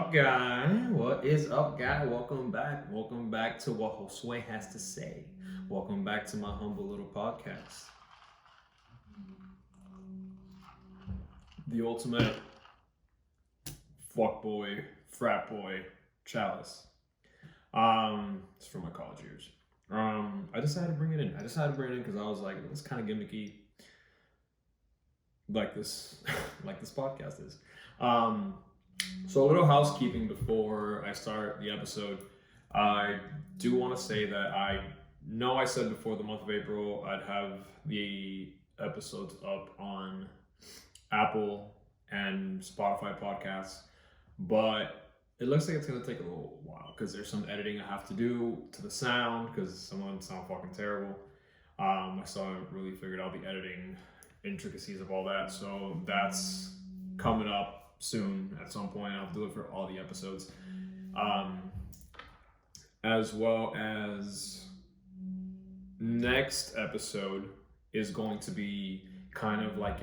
up, guy? What is up, guy? Welcome back. Welcome back to what Josue has to say. Welcome back to my humble little podcast. The ultimate fuckboy, frat boy, chalice. It's from my college years. I decided to bring it in. Because I was like, it's kind of gimmicky, like this, like this podcast is. So a little housekeeping before I start the episode. I do want to say that I know I said before the month of April I'd have the episodes up on Apple and Spotify podcasts, but it looks like it's going to take a little while because there's some editing I have to do to the sound because some of them sound fucking terrible. I still haven't really figured out the editing intricacies of all that, so that's coming up soon at some point. I'll do it for all the episodes, as well as next episode is going to be kind of like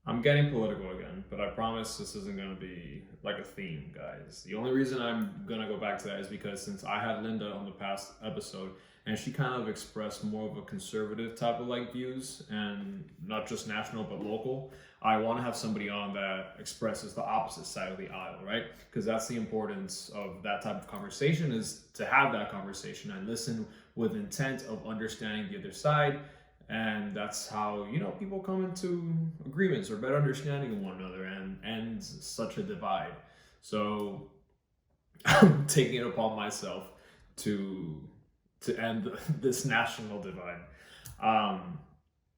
I'm getting political again, but I promise this isn't going to be like a theme, guys. The only reason I'm going to go back to that is because since I had Linda on the past episode and she kind of expressed more of a conservative type of like views, and not just national but local, I want to have somebody on that expresses the opposite side of the aisle, right? Because that's the importance of that type of conversation, is to have that conversation and listen with intent of understanding the other side. And that's how, people come into agreements or better understanding of one another and end such a divide. So I'm taking it upon myself to end this national divide.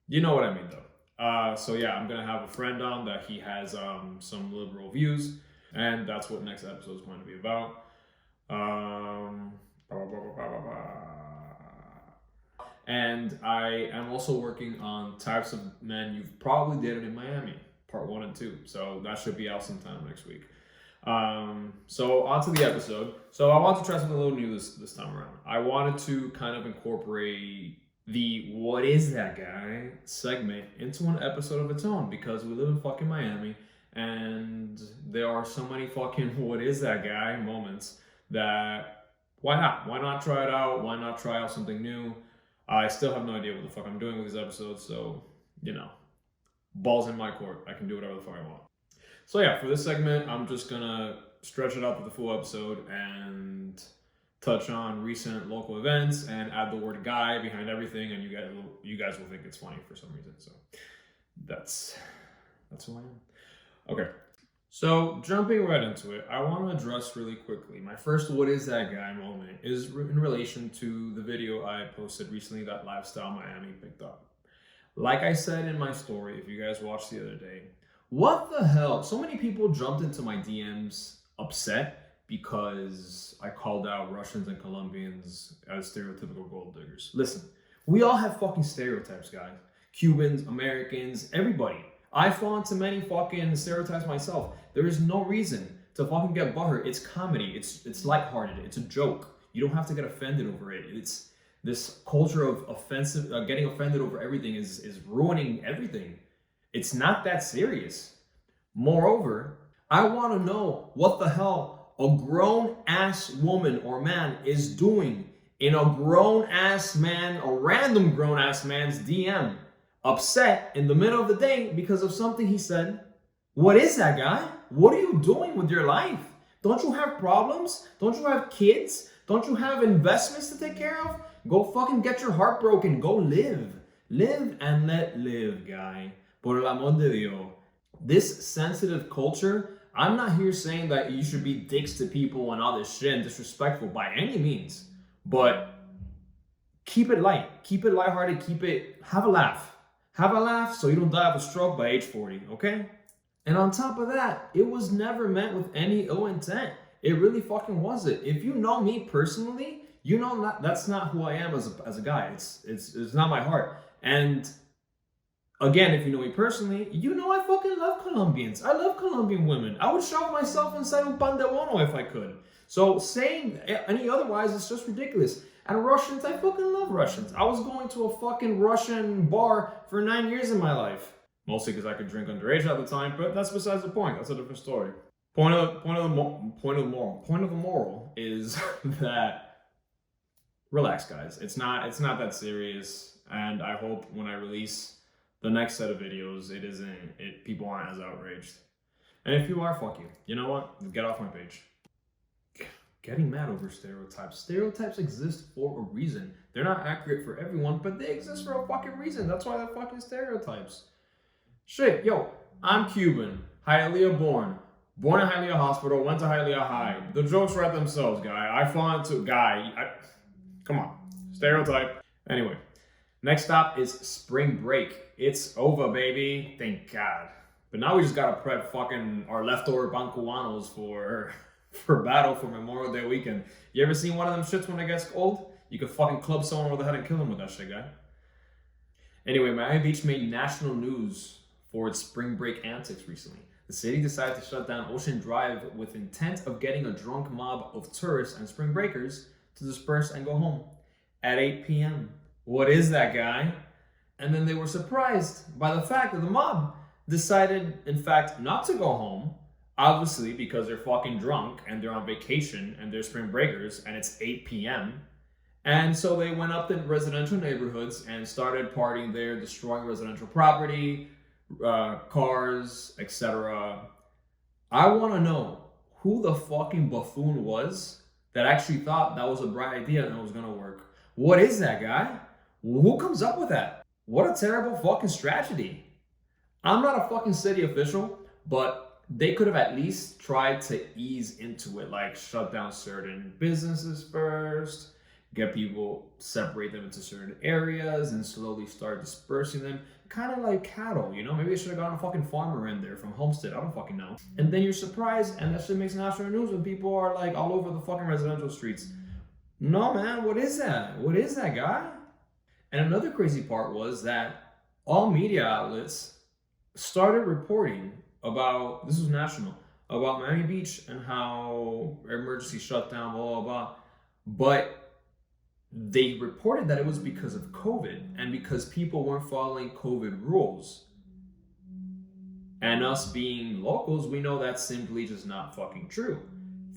You know what I mean, though. So yeah, I'm gonna have a friend on that he has some liberal views, and that's what next episode is going to be about. And I am also working on Types of Men You've Probably Dated in Miami, part 1 and 2. So that should be out sometime next week. So on to the episode. So I want to try something a little new this time around. I wanted to kind of incorporate the "What is that guy?" segment into an episode of its own, because we live in fucking Miami and there are so many fucking "What is that guy?" moments that why not try it out? Why not try out something new? I still have no idea what the fuck I'm doing with these episodes, so balls in my court. I can do whatever the fuck I want. So yeah, for this segment, I'm just gonna stretch it out to the full episode and touch on recent local events and add the word "guy" behind everything, and you guys will think it's funny for some reason. So that's who I am. Okay, so jumping right into it, I want to address really quickly my first "What is that guy?" moment is in relation to the video I posted recently that Lifestyle Miami picked up. Like I said in my story, if you guys watched the other day, what the hell? So many people jumped into my DMs upset because I called out Russians and Colombians as stereotypical gold diggers. Listen, we all have fucking stereotypes, guys. Cubans, Americans, everybody. I fall into many fucking stereotypes myself. There is no reason to fucking get butthurt. It's comedy. It's lighthearted. It's a joke. You don't have to get offended over it. It's this culture of getting offended over everything is ruining everything. It's not that serious. Moreover, I want to know what the hell a grown-ass woman or man is doing in a grown-ass man, a random grown-ass man's DM, upset in the middle of the day because of something he said. What is that, guy? What are you doing with your life? Don't you have problems? Don't you have kids? Don't you have investments to take care of? Go fucking get your heart broken. Go live. Live and let live, guy. Por el amor de Dios. This sensitive culture, I'm not here saying that you should be dicks to people and all this shit and disrespectful by any means. But keep it light. Keep it lighthearted. Have a laugh. Have a laugh so you don't die of a stroke by age 40, okay? And on top of that, it was never meant with any ill intent. It really fucking wasn't. If you know me personally, you know that's not who I am as a guy. It's not my heart. And again, if you know me personally, you know I fucking love Colombians. I love Colombian women. I would shove myself inside un pan de bono if I could. So saying any otherwise is just ridiculous. And Russians, I fucking love Russians. I was going to a fucking Russian bar for 9 years in my life. Mostly because I could drink underage at the time, but that's besides the point. That's a different story. Point of the moral is that relax, guys. It's not that serious, and I hope when I release the next set of videos, people aren't as outraged. And if you are, fuck you. You know what? Get off my page. Getting mad over stereotypes. Stereotypes exist for a reason. They're not accurate for everyone, but they exist for a fucking reason. That's why they're fucking stereotypes. Shit, yo, I'm Cuban, Hialeah born in Hialeah Hospital, went to Hialeah High. The jokes write themselves, guy. I fall into come on, stereotype. Anyway, next stop is spring break. It's over, baby. Thank God. But now we just gotta prep fucking our leftover bancuanos for battle for Memorial Day weekend. You ever seen one of them shits when it gets cold? You could fucking club someone over the head and kill them with that shit, guy. Anyway, Miami Beach made national news for its spring break antics recently. The city decided to shut down Ocean Drive with intent of getting a drunk mob of tourists and spring breakers to disperse and go home at 8 p.m. What is that, guy? And then they were surprised by the fact that the mob decided, in fact, not to go home, obviously because they're fucking drunk and they're on vacation and they're spring breakers and it's 8 p.m. And so they went up in residential neighborhoods and started partying there, destroying residential property, cars, etc. I want to know who the fucking buffoon was that actually thought that was a bright idea and it was going to work. What is that, guy? Who comes up with that? What a terrible fucking strategy. I'm not a fucking city official, but they could have at least tried to ease into it, like shut down certain businesses first, get people, separate them into certain areas, and slowly start dispersing them. Kind of like cattle, you know? Maybe they should have gotten a fucking farmer in there from Homestead. I don't fucking know. And then you're surprised, and that shit makes national news when people are like all over the fucking residential streets. No, man, what is that? What is that, guy? And another crazy part was that all media outlets started reporting about, this was national, about Miami Beach and how emergency shutdown, blah, blah, blah. But they reported that it was because of COVID and because people weren't following COVID rules. And us being locals, we know that's simply just not fucking true.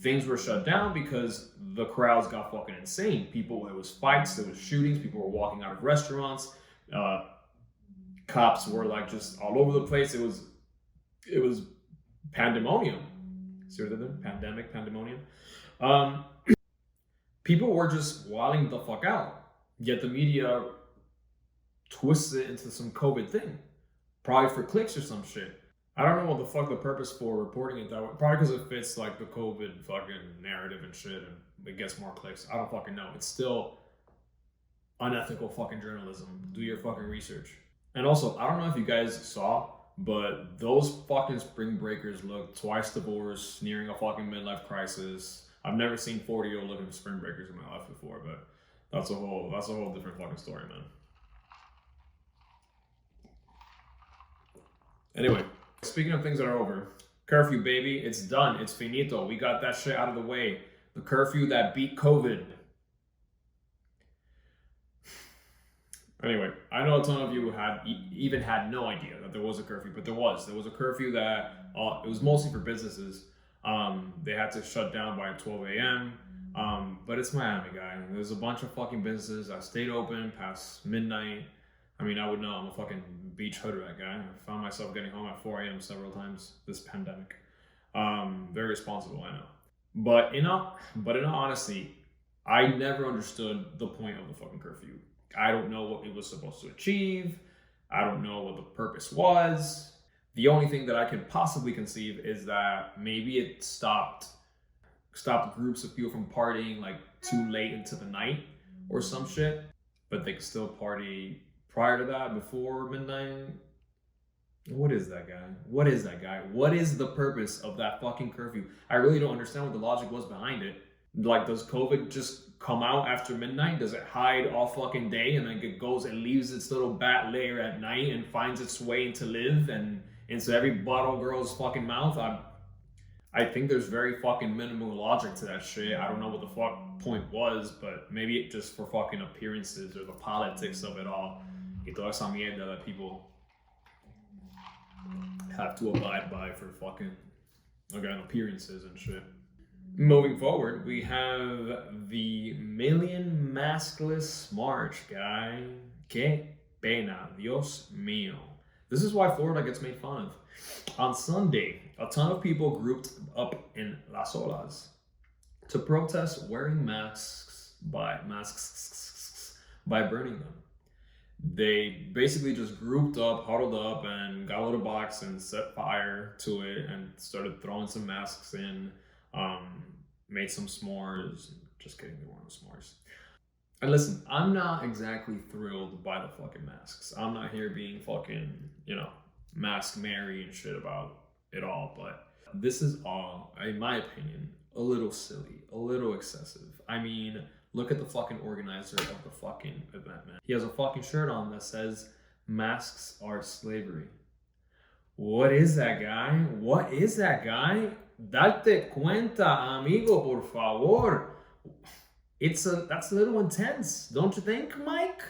Things were shut down because the crowds got fucking insane. People, there was fights, there was shootings, people were walking out of restaurants. Cops were like just all over the place. It was pandemonium. See what they did? Pandemonium. People were just wilding the fuck out. Yet the media twisted it into some COVID thing. Probably for clicks or some shit. I don't know what the fuck the purpose for reporting it that way. Probably because it fits like the COVID fucking narrative and shit and it gets more clicks. I don't fucking know. It's still unethical fucking journalism. Do your fucking research. And also, I don't know if you guys saw, but those fucking spring breakers look twice divorced, nearing a fucking midlife crisis. I've never seen 40-year-old looking for spring breakers in my life before, but that's a whole different fucking story, man. Anyway, speaking of things that are over, curfew, baby, it's done. It's finito. We got that shit out of the way. The curfew that beat COVID. Anyway, I know a ton of you had no idea that there was a curfew, but there was a curfew that it was mostly for businesses. They had to shut down by 12 a.m. But it's Miami, guy. There's a bunch of fucking businesses that stayed open past midnight. I mean, I would know. I'm a fucking beach hood rat guy. I found myself getting home at 4 a.m. several times this pandemic. Very responsible, I know. But in all honesty, I never understood the point of the fucking curfew. I don't know what it was supposed to achieve. I don't know what the purpose was. The only thing that I could possibly conceive is that maybe it stopped groups of people from partying like too late into the night or some shit, but they could still party prior to that, before midnight. What is that, guy? What is that, guy? What is the purpose of that fucking curfew? I really don't understand what the logic was behind it. Like, does COVID just come out after midnight? Does it hide all fucking day and then it goes and leaves its little bat layer at night and finds its way into live and into every bottle girl's fucking mouth? I think there's very fucking minimal logic to that shit. I don't know what the fuck point was, but maybe it just for fucking appearances or the politics of it all. Y toda esa mierda that people have to abide by for fucking again, appearances and shit. Moving forward, we have the Million Maskless March, guy. Que pena, Dios mío. This is why Florida gets made fun of. On Sunday, a ton of people grouped up in Las Olas to protest wearing masks by burning them. They basically just grouped up, huddled up, and got a little box and set fire to it and started throwing some masks in. Made some s'mores. Just kidding, they weren't s'mores. And listen, I'm not exactly thrilled by the fucking masks. I'm not here being fucking, mask Mary and shit about it all, but this is all, in my opinion, a little silly, a little excessive. I mean, look at the fucking organizer of the fucking event, man. He has a fucking shirt on that says, "Masks are slavery." What is that, guy? What is that, guy? Date cuenta, amigo, por favor. That's a little intense, don't you think, Mike?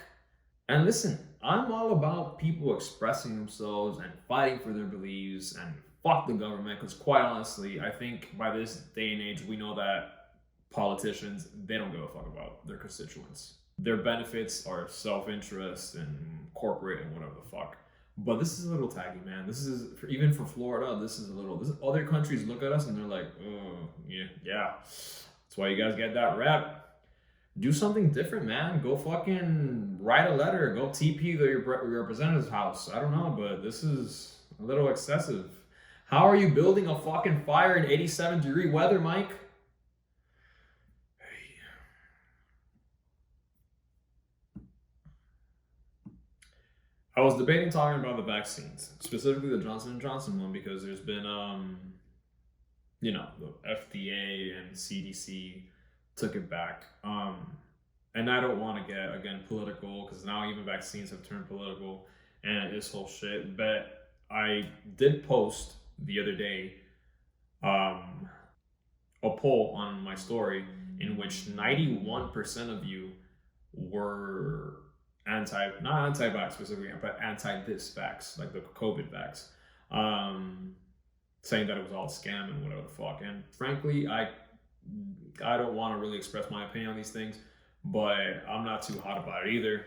And listen, I'm all about people expressing themselves and fighting for their beliefs and fuck the government, because quite honestly, I think by this day and age, we know that politicians, they don't give a fuck about their constituents. Their benefits are self-interest and corporate and whatever the fuck. But this is a little taggy, man. This is, even for Florida, this is other countries look at us and they're like, oh, yeah. That's why you guys get that rep. Do something different, man. Go fucking write a letter. Go TP your representative's house. I don't know, but this is a little excessive. How are you building a fucking fire in 87-degree weather, Mike? I was debating talking about the vaccines, specifically the Johnson & Johnson one, because there's been, the FDA and CDC took it back. And I don't want to get, again, political, because now even vaccines have turned political and this whole shit. But I did post the other day a poll on my story in which 91% of you were not anti-vax specifically, but anti-this vax, like the COVID vax, saying that it was all scam and whatever the fuck. And frankly, I don't want to really express my opinion on these things, but I'm not too hot about it either.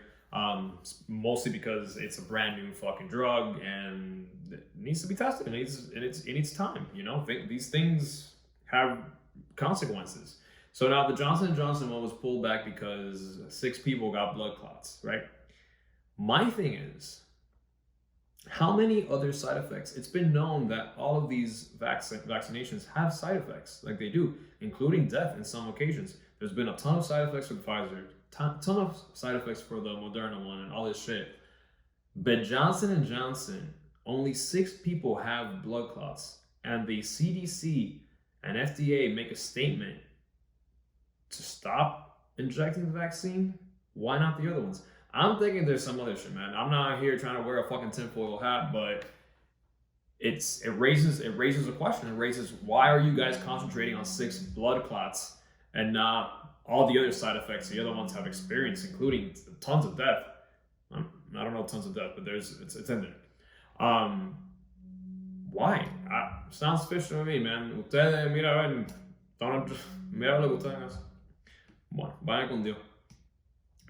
Mostly because it's a brand new fucking drug and it needs to be tested. It needs time. These things have consequences. So now the Johnson & Johnson one was pulled back because 6 people got blood clots, right? My thing is, how many other side effects? It's been known that all of these vaccinations have side effects, like they do, including death in some occasions. There's been a ton of side effects with Pfizer, ton of side effects for the Moderna one and all this shit. But Johnson & Johnson, only 6 people have blood clots, and the CDC and FDA make a statement to stop injecting the vaccine. Why not the other ones? I'm thinking there's some other shit, man. I'm not here trying to wear a fucking tinfoil hat, but it raises a question. It raises, why are you guys concentrating on 6 blood clots and not all the other side effects the other ones have experienced, including tons of death? I don't know tons of death, but it's in there. Why? Sounds fishy to me, man. Ustedes, mira, mira lo que ustedes hacen. Bueno, vayan con Dios.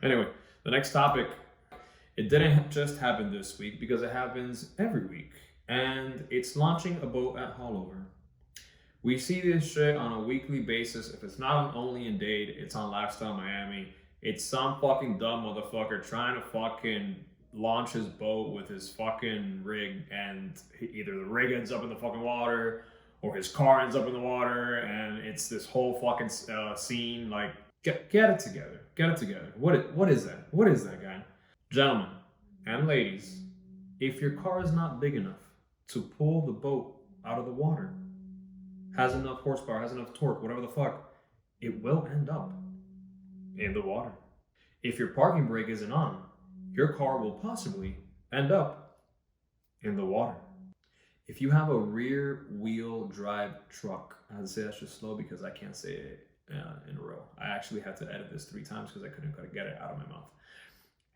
Anyway, the next topic. It didn't just happen this week, because it happens every week. And it's launching a boat at Haulover. We see this shit on a weekly basis. If it's not Only in Dade, it's on Lifestyle Miami. It's some fucking dumb motherfucker trying to fucking launch his boat with his fucking rig, and either the rig ends up in the fucking water or his car ends up in the water, and it's this whole fucking scene. Like, get it together. Get it together. What is that? What is that, guy? Gentlemen and ladies, if your car is not big enough to pull the boat out of the water, has enough horsepower, has enough torque, whatever the fuck, it will end up in the water. If your parking brake isn't on, your car will possibly end up in the water. If you have a rear wheel drive truck, I have to say that's just slow because I can't say it in a row. I actually had to edit this 3 times because I couldn't get it out of my mouth.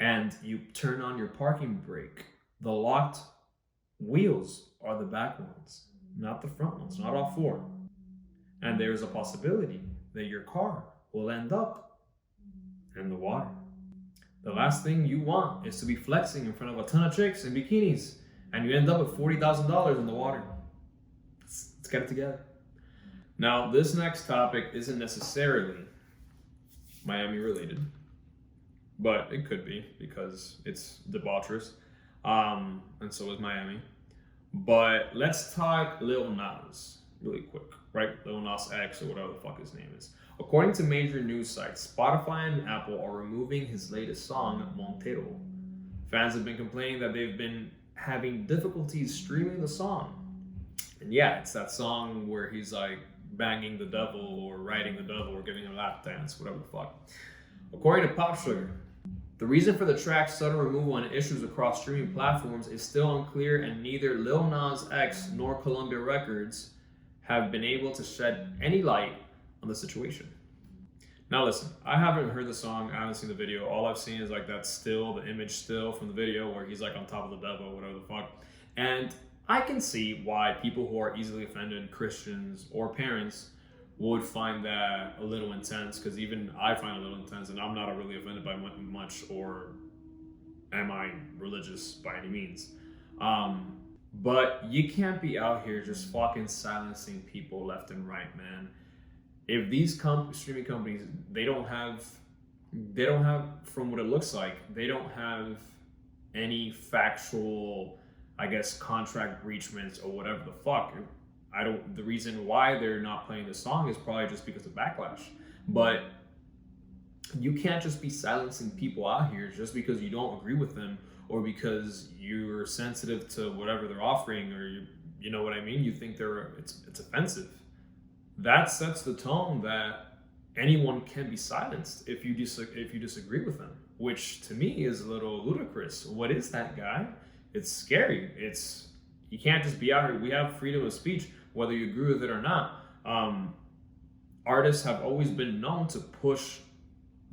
And you turn on your parking brake, the locked wheels are the back ones. not the front ones, not all four. And there's a possibility that your car will end up in the water. The last thing you want is to be flexing in front of a ton of chicks in bikinis and you end up with $40,000 in the water. Let's get it together. Now, this next topic isn't necessarily Miami related, but it could be because it's debaucherous, and so is Miami. But let's talk Lil Nas really quick, right? Lil Nas X or whatever the fuck his name is. According to major news sites, Spotify and Apple are removing his latest song, Montero. Fans have been complaining that they've been having difficulties streaming the song. And yeah, it's that song where he's like banging the devil or riding the devil or giving a lap dance, whatever the fuck. According to Pop Sugar, the reason for the track's sudden removal and issues across streaming platforms is still unclear, and neither Lil Nas X nor Columbia Records have been able to shed any light on the situation. Now listen, I haven't heard the song, I haven't seen the video. All I've seen is like that still, the image still from the video where he's like on top of the devil, whatever the fuck. And I can see why people who are easily offended, Christians or parents, would find that a little intense, because even I find it a little intense, and I'm not really offended by much, or am I religious by any means. But you can't be out here just fucking silencing people left and right, man. If these streaming companies, they don't have, from what it looks like, they don't have any factual, I guess, contract breachments or whatever the fuck. The reason why they're not playing the song is probably just because of backlash. But you can't just be silencing people out here just because you don't agree with them or because you're sensitive to whatever they're offering, or you know what I mean? You think it's offensive. That sets the tone that anyone can be silenced if you disagree with them, which to me is a little ludicrous. What is that, guy? It's scary. You can't just be out here. We have freedom of speech, whether you agree with it or not. Artists have always been known to push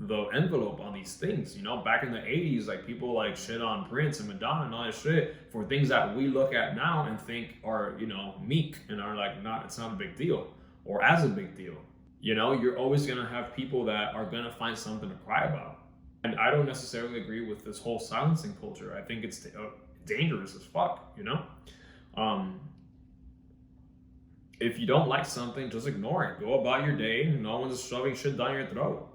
the envelope on these things. You know, back in the 80s, like people like shit on Prince and Madonna and all that shit for things that we look at now and think are, you know, meek and are like, it's not a big deal or as a big deal. You know, you're always gonna have people that are gonna find something to cry about. And I don't necessarily agree with this whole silencing culture. I think it's dangerous as fuck, you know? If you don't like something, just ignore it. Go about your day. No one's shoving shit down your throat.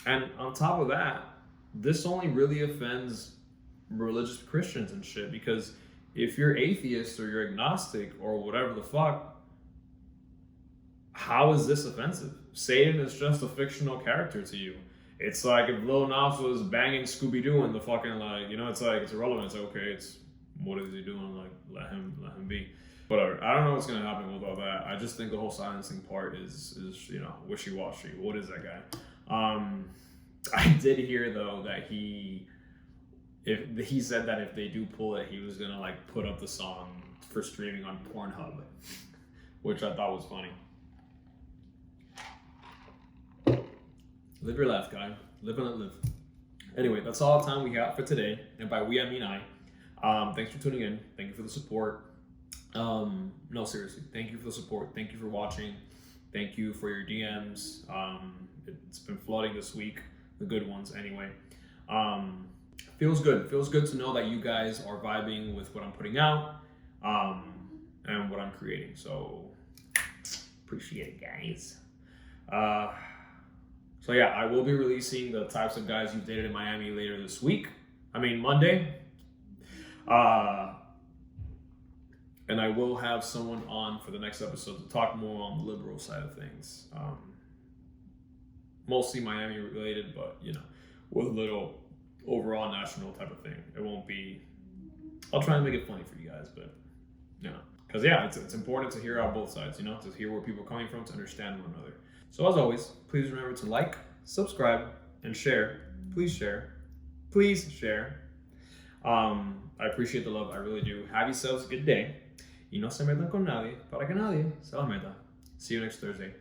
And on top of that, this only really offends religious Christians and shit, because if you're atheist or you're agnostic or whatever the fuck, how is this offensive? Satan is just a fictional character to you. It's like if Lil Nas was banging Scooby-Doo in the fucking, like, you know, it's like, it's irrelevant. It's like, okay, what is he doing? Like, let him be. Whatever. I don't know what's gonna happen with all that. I just think the whole silencing part is you know, wishy-washy. What is that guy? I did hear though that he said that if they do pull it, he was gonna like put up the song for streaming on Pornhub, which I thought was funny. Live your life, guy. Live and let live. Anyway, that's all the time we have for today, and by we I mean I. Thanks for tuning in. Thank you for the support. No, seriously, thank you for the support. Thank you for watching. Thank you for your DMs. It's been flooding this week, the good ones anyway. Feels good. Feels good to know that you guys are vibing with what I'm putting out, and what I'm creating. So appreciate it, guys. So yeah, I will be releasing the types of guys you've dated in Miami later this week. Monday. And I will have someone on for the next episode to talk more on the liberal side of things. Mostly Miami related, but you know, with a little overall national type of thing. It won't be, I'll try and make it funny for you guys, but you know, because yeah, it's important to hear out both sides, you know, to hear where people are coming from, to understand one another. So as always, please remember to like, subscribe, and share. Please share. Please share. I appreciate the love, I really do. Have yourselves a good day. Y no se metan con nadie para que nadie se la meta. See you next Thursday.